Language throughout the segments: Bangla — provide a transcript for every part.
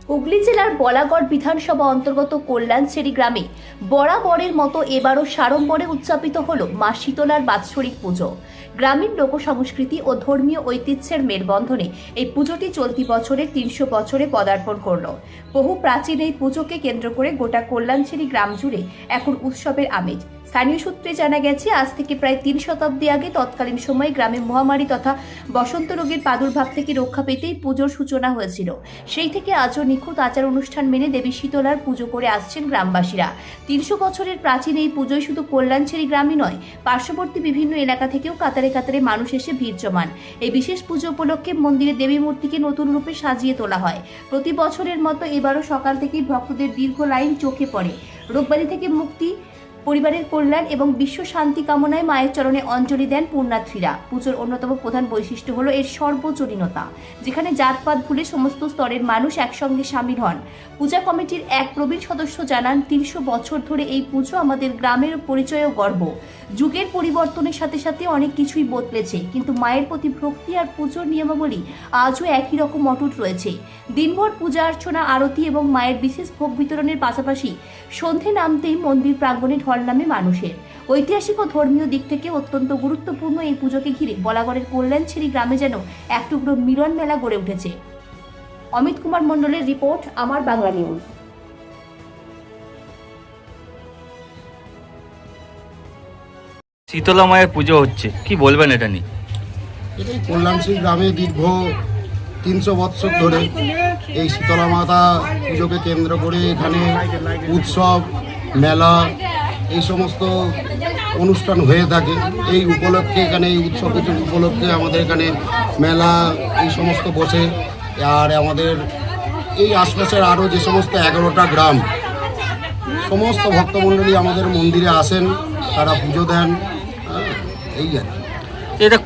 হুগলি জেলার বলাগড় বিধানসভা অন্তর্গত কল্যাণছেড়ি গ্রামে বরাবরের মতো এবারও সাড়ম্বরে উদযাপিত হল মা শীতলার বাৎসরিক পুজো। গ্রামীণ লোকসংস্কৃতি ও ধর্মীয় ঐতিহ্যের মেলবন্ধনে এই পুজোটি চলতি বছরের ৩০০ বছরে পদার্পণ করল। বহু প্রাচীন এই পুজোকে কেন্দ্র করে গোটা কল্যাণছেড়ি গ্রাম জুড়ে এখন উৎসবের আমেজ। স্থানীয় সূত্রে জানা গেছে, আজ থেকে প্রায় ৩ শতাব্দী আগে তৎকালীন সময়ে গ্রামে মহামারী তথা বসন্ত রোগের প্রাদুর্ভাব থেকে রক্ষা পেতেই পুজোর সূচনা হয়েছিল। সেই থেকে আজও নিখুঁত আচার অনুষ্ঠান মেনে দেবী শীতলার পুজো করে আসছেন গ্রামবাসীরা। ৩০০ বছরের প্রাচীন এই পুজোয় শুধু কল্যাণছেড়ি গ্রামই নয়, পার্শ্ববর্তী বিভিন্ন এলাকা থেকেও কাতারে কাতারে মানুষ এসে ভিড় জমান। এই বিশেষ পুজো উপলক্ষে মন্দিরে দেবী মূর্তিকে নতুন রূপে সাজিয়ে তোলা হয়। প্রতি বছরের মতো এবারও সকাল থেকেই ভক্তদের দীর্ঘ লাইন চোখে পড়ে। রোগবাড়ি থেকে মুক্তি, পরিবারের কল্যাণ এবং বিশ্ব শান্তি কামনায় মায়ের চরণে অঞ্জলি দেন পুণ্যার্থীরা। পুজোর অন্যতম প্রধান বৈশিষ্ট্য হলো এর সর্বজনীনতা, যেখানে জাতপাত ভুলে সমস্ত স্তরের মানুষ একসঙ্গে সামিল হন। পূজা কমিটির এক প্রবীণ সদস্য জানান, ৩০০ বছর ধরে এই পুজো আমাদের গ্রামের পরিচয় ও গর্ব। যুগের পরিবর্তনের সাথে সাথে অনেক কিছুই বদলেছে, কিন্তু মায়ের প্রতি ভক্তি আর পুজোর নিয়মাবলী আজও একই রকম অটুট রয়েছে। দিনভর পূজা অর্চনা, আরতি এবং মায়ের বিশেষ ভোগ বিতরণের পাশাপাশি সন্ধে নামতেই মন্দির প্রাঙ্গণে ঢল নামে মানুষের। ঐতিহাসিক ও ধর্মীয় দিক থেকে অত্যন্ত গুরুত্বপূর্ণ এই পুজোকে ঘিরে বলাগড়ের কল্যাণছেড়ি গ্রামে যেন এক টুকরো মিলন মেলা গড়ে উঠেছে। অমিত কুমার মণ্ডলের রিপোর্ট, আমার বাংলা নিউজ। শীতলা মায়ের পুজো হচ্ছে, কি বলবেন এটা নিয়ে? এটাই কল্যাণছেড়ি গ্রামে দীর্ঘ ৩০০ বৎসর ধরে এই শীতলা মাতা পুজোকে কেন্দ্র করে এখানে উৎসব, মেলা, এই সমস্ত অনুষ্ঠান হয়ে থাকে। এই উপলক্ষে এখানে এই উৎসব উপলক্ষে আমাদের এখানে মেলা এই সমস্ত বসে। আর আমাদের এই আশপাশের আরও যে সমস্ত 11টা গ্রাম, সমস্ত ভক্তমণ্ডলী আমাদের মন্দিরে আসেন, তারা পুজো দেন। এই আর এটা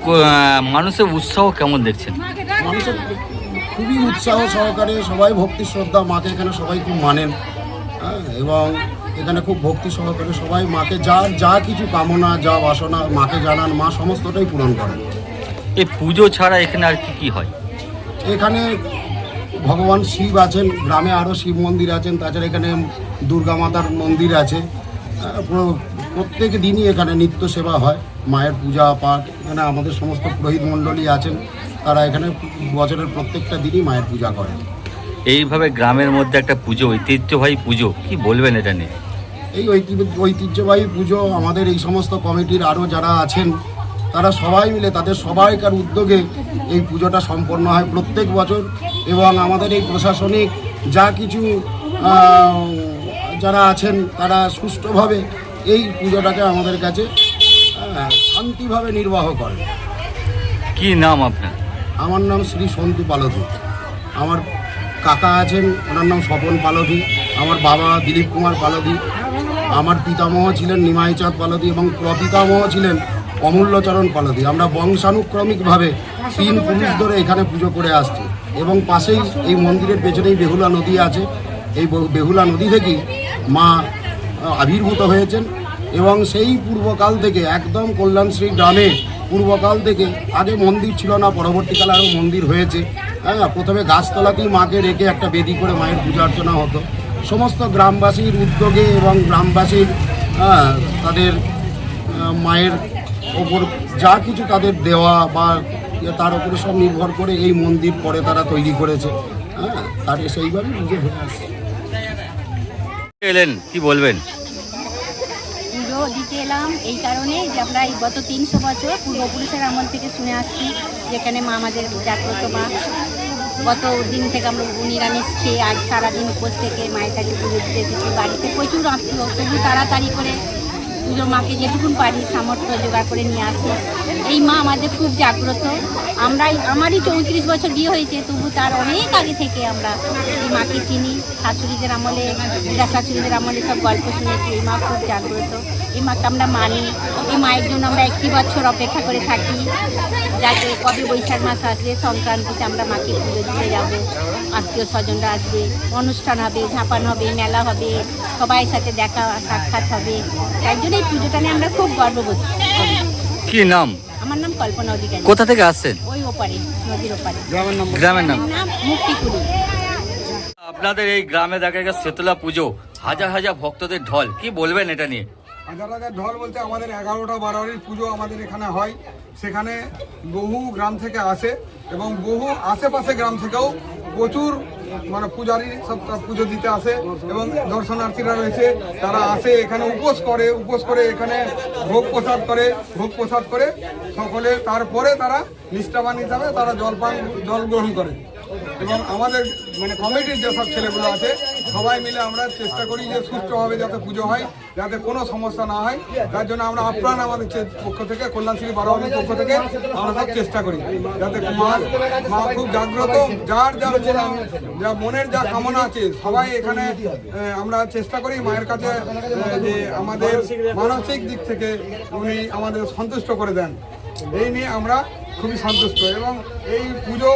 মানুষের উৎসাহ কেমন দেখছেন? মানুষের খুবই উৎসাহ সহকারে সবাই ভক্তি শ্রদ্ধা, মাকে এখানে সবাই খুব মানেন এবং এখানে খুব ভক্তি সহকারে সবাই মাকে যা কিছু কামনা, যা বাসনা মাকে জানান, মা সমস্তটাই পূরণ করেন। এই পুজো ছাড়া এখানে আর কি কি হয়? এখানে ভগবান শিব আছেন, গ্রামে আরও শিব মন্দির আছেন, তাছাড়া এখানে দুর্গা মাতার মন্দির আছে। প্রত্যেক দিনই এখানে নিত্য সেবা হয়, মায়ের পূজা পাঠ। এখানে আমাদের সমস্ত পুরোহিত মণ্ডলী আছেন, তারা এখানে বছরের প্রত্যেকটা দিনই মায়ের পূজা করেন। এইভাবে গ্রামের মধ্যে একটা পুজো, ঐতিহ্যবাহী পুজো, কি বলবেন এটা নিয়ে? এই ঐতিহ্যবাহী পুজো আমাদের এই সমস্ত কমিটির আরও যারা আছেন, তারা সবাই মিলে তাদের সবাইকার উদ্যোগে এই পুজোটা সম্পন্ন হয় প্রত্যেক বছর। এবং আমাদের এই প্রশাসনিক যা কিছু যারা আছেন, তারা সুষ্ঠুভাবে এই পুজোটাকে আমাদের কাছে শান্তিভাবে নির্বাহ করেন। কি নাম আপনার? আমার নাম শ্রী সন্তু পালধি। আমার কাকা আছেন, ওনার নাম স্বপন পালধি। আমার বাবা দিলীপ কুমার পালধি। আমার পিতামহ ছিলেন নিমাইচাঁদ পালধি এবং প্রপিতামহ ছিলেন অমূল্যচরণ পালধি। আমরা বংশানুক্রমিকভাবে 3 পুরুষ ধরে এখানে পুজো করে আসছি। এবং পাশেই এই মন্দিরের পেছনেই বেহুলা নদী আছে। এই বেহুলা নদী থেকেই মা আবির্ভূত হয়েছেন এবং সেই পূর্বকাল থেকে একদম কল্যাণশ্রী গ্রামে পূর্বকাল থেকে, আগে মন্দির ছিল না, পরবর্তীকালে আরও মন্দির হয়েছে। প্রথমে গাছতলাতেই মাকে রেখে একটা বেদি করে মায়ের পূজা অর্চনা হতো। সমস্ত গ্রামবাসীর উদ্যোগে এবং গ্রামবাসীর তাদের মায়ের ওপর যা কিছু তাদের দেওয়া বা তার উপরে সব নির্ভর করে এই মন্দির পরে তারা তৈরি করেছে। তার সেইভাবেই পুজো হয়ে আসছে। এলেন, কি বলবেন? পুজো দিতে এলাম এই কারণে যে আমরা এই গত ৩০০ বছর পূর্বপুরুষের আমল থেকে শুনে আসছি, যেখানে মা আমাদের জাগ্রত মা। গত দিন থেকে আমরা নিরামিষ খেয়ে আজ সারাদিন উপোস থেকে মায়ের কাছে পুজো দিতে এসেছি। বাড়িতে প্রচুর আত্মীয়, তবু তাড়াতাড়ি করে পুজো মাকে যেটুকুন পারি সামর্থ্য জোগাড় করে নিয়ে আসি। এই মা আমাদের খুব জাগ্রত। আমারই 34 বছর বিয়ে হয়েছে, তবু তার অনেক আগে থেকে আমরা এই মাকে চিনি। শাশুড়িদের আমলে, দিদা শাশুড়িদের আমলে সব গল্প শুনেছি। এই মা খুব জাগ্রত, এই মাকে আমরা মানি। এই মায়ের জন্য আমরা 1 বছর অপেক্ষা করে থাকি, যাতে কবে বৈশাখ মাস আসবে, সংক্রান্তিতে আমরা মাকে পুজো দিতে যাবো। আত্মীয় স্বজনরা আসবে, অনুষ্ঠান হবে, ঝাঁপান হবে, মেলা হবে, সবাই সাথে দেখা সাক্ষাৎ হবে। তাই জন্য এই পুজোটা নিয়ে আমরা খুব গর্ববোধ করি। কি নাম? আমার নাম কল্পনা অধিকারী। কোথা থেকে আসছেন? ওই ওপারে, নদীর ওপারে। গ্রামের নাম? মুক্তিপুরি। আপনাদের এই গ্রামে দেখা গেছে শীতলা পুজো, হাজার হাজার ভক্তদের ঢল, কি বলবেন এটা নিয়ে? হাজার হাজার ঢল বলতে আমাদের 11টা বারোয়ারির পুজো আমাদের এখানে হয়। সেখানে বহু গ্রাম থেকে আসে এবং বহু আশেপাশে গ্রাম থেকেও প্রচুর মানে পূজারী সব পুজো দিতে আসে এবং দর্শনার্থীরা রয়েছে, তারা আসে এখানে উপোস করে এখানে ভোগ প্রসাদ করে সকলে তারপরে তারা নিষ্ঠাবান হিসাবে তারা জল গ্রহণ করে। এবং আমাদের মানে কমিটির যেসব ছেলেগুলো আছে সবাই মিলে আমরা চেষ্টা করি যে সুষ্ঠুভাবে যাতে পুজো হয়, যাতে কোনো সমস্যা না হয়। তার জন্য আমরা আপ্রাণ আমাদের পক্ষ থেকে, কল্যাণশ্রী বারোয়ারির পক্ষ থেকে আমরা সব চেষ্টা করি যাতে মা খুব জাগ্রত, যার যা মনের যা কামনা আছে সবাই এখানে আমরা চেষ্টা করি মায়ের কাছে যে আমাদের মানসিক দিক থেকে উনি আমাদের সন্তুষ্ট করে দেন। এই নিয়ে আমরা খুবই সন্তুষ্ট। এবং এই পুজো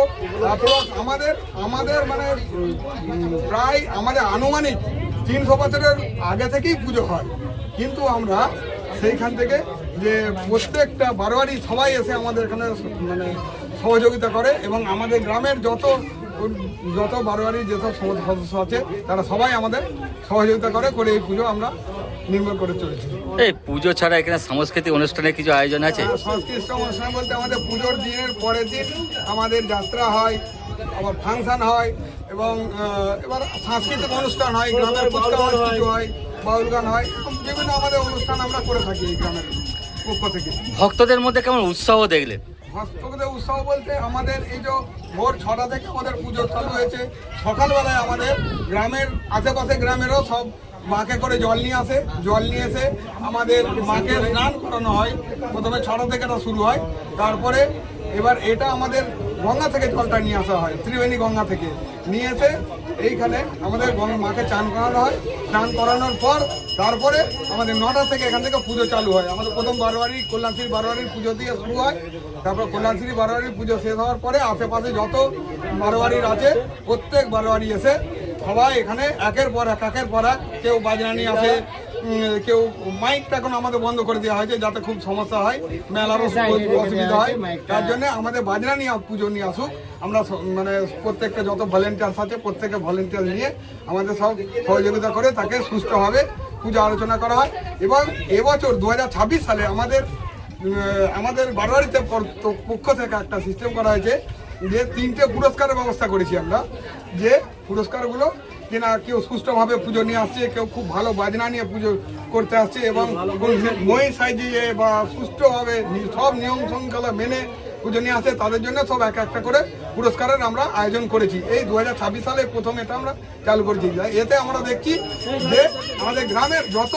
আমাদের মানে প্রায় আমাদের আনুমানিক 300 বছরের আগে থেকেই পুজো হয়, কিন্তু আমরা সেইখান থেকে যে প্রত্যেকটা বারোয়ারি সবাই এসে আমাদের এখানে মানে সহযোগিতা করে এবং আমাদের গ্রামের যত বারোয়ারি যেসব সদস্য আছে তারা সবাই আমাদের সহযোগিতা করে এই পুজো আমরা নির্মূল করে চলেছি। এই পুজো ছাড়া এখানে সাংস্কৃতিক অনুষ্ঠানের কিছু আয়োজন আছে? সাংস্কৃতিক অনুষ্ঠান বলতে আমাদের পুজোর দিনের পরের দিন আমাদের যাত্রা হয়, আবার ফাংশন হয় এবং এবার সাংস্কৃতিক অনুষ্ঠান হয়, গ্রামের কুচকাওয়াজ পুজো হয়, বাউল গান হয়, বিভিন্ন আমাদের অনুষ্ঠান আমরা করে থাকি এই গ্রামের পক্ষ থেকে। ভক্তদের মধ্যে কেমন উৎসাহ দেখলেন? ভক্তদের উৎসাহ বলতে আমাদের এই যে ভোর 6টা থেকে আমাদের পুজো চালু হয়েছে। সকালবেলায় আমাদের গ্রামের আশেপাশে গ্রামেরও সব মাকে করে জল নিয়ে আসে, জল নিয়ে এসে আমাদের মাকে স্নান করানো হয়। প্রথমে 6টা থেকে এটা শুরু হয়, তারপরে এবার এটা আমাদের গঙ্গা থেকে জলটা নিয়ে আসা হয়, ত্রিবেণী গঙ্গা থেকে নিয়ে এসে এইখানে আমাদের মাকে চান করানো হয়। স্নান করানোর পর তারপরে আমাদের 9টা থেকে এখান থেকে পুজো চালু হয়। আমাদের প্রথম বারোয়ারি কল্যাণশ্রী বারোয়ারির পুজো দিয়ে শুরু হয়, তারপর কল্যাণশ্রী বারোয়ারির পুজো শেষ হওয়ার পরে আশেপাশে যত বারোয়ারির আছে প্রত্যেক বারোয়ারি এসে সবাই এখানে একের পর এক কেউ বাজনা নিয়ে আসে, কেউ মাইকটা এখন আমাদের বন্ধ করে দেওয়া হয়েছে যাতে খুব সমস্যা হয়, মেলারও অসুবিধা হয়। তার জন্য আমাদের বাজনা নিয়ে পুজো নিয়ে আসুক। আমরা মানে প্রত্যেকটা যত ভলেন্টিয়ার্স আছে প্রত্যেকে ভলেন্টিয়ার নিয়ে আমাদের সব সহযোগিতা করে তাকে সুষ্ঠুভাবে পূজা আলোচনা করা হয়। এবং এবছর 2026 সালে আমাদের বারোয়ারিতে পক্ষ থেকে একটা সিস্টেম করা হয়েছে যে 3টে পুরস্কারের ব্যবস্থা করেছি আমরা, যে পুরস্কারগুলো কিনা কেউ সুষ্ঠুভাবে পুজো নিয়ে আসছে, কেউ খুব ভালো বাজনা নিয়ে পুজো করতে আসছে এবং মই সাজিয়ে বা সুষ্ঠুভাবে সব নিয়ম শৃঙ্খলা মেনে পুজো নিয়ে আসে, তাদের জন্য সব একটা করে পুরস্কারের আমরা আয়োজন করেছি। এই 2026 সালে প্রথম এটা আমরা চালু করেছি। এতে আমরা দেখছি যে আমাদের গ্রামের যত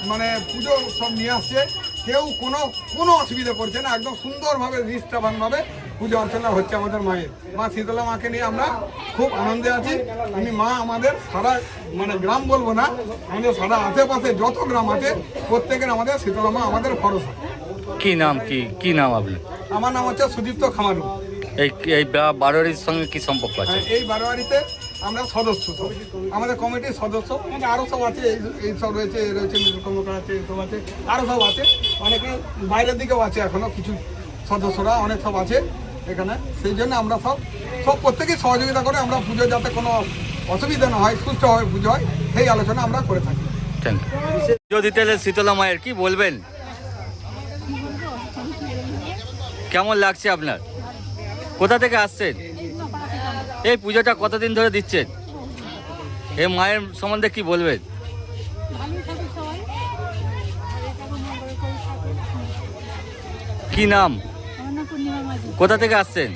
মানে পুজো সব নিয়ে আসছে কেউ কোনো অসুবিধা করছে না, একদম সুন্দরভাবে নিষ্ঠাবানভাবে পুজো অর্চনা হচ্ছে আমাদের মায়ের। মা শীতলা মাকে নিয়ে আমরা খুব আনন্দে আছি। উনি মা আমাদের সারা মানে গ্রাম বলবো না, আমাদের সারা আশেপাশে যত গ্রাম আছে প্রত্যেকের আমাদের শীতলা মা আমাদের ভরসা। কি নাম আপনার? আমার নাম হচ্ছে সুদীপ্ত খামারু। এই বারোয়ারির সঙ্গে কি সম্পর্ক আছে? এই বারোয়ারিতে আমরা সদস্য, আমাদের কমিটির সদস্য, মানে আরও সব আছে, এই সব রয়েছে মৃদুল কর্মকার আছে, এসব আছে, আরও সব আছে, অনেকে বাইরের দিকেও আছে, এখনও কিছু সদস্যরা অনেক সব আছে এখানে। সেই জন্য আমরা সব প্রত্যেকেই সহযোগিতা করে আমরা পুজো যাতে কোনো অসুবিধা না হয়, সুষ্ঠুভাবে পুজো হয় সেই আলোচনা আমরা করে থাকি। Thank you. পুজো দিতে এলে শীতলা মায়ের কি বলবেন? কেমন লাগছে আপনার? কোথা থেকে আসছেন? এই পুজোটা কতদিন ধরে দিচ্ছেন? এই মায়ের সম্বন্ধে কি বলবেন? কি নাম? কোথা থেকে আসছেন?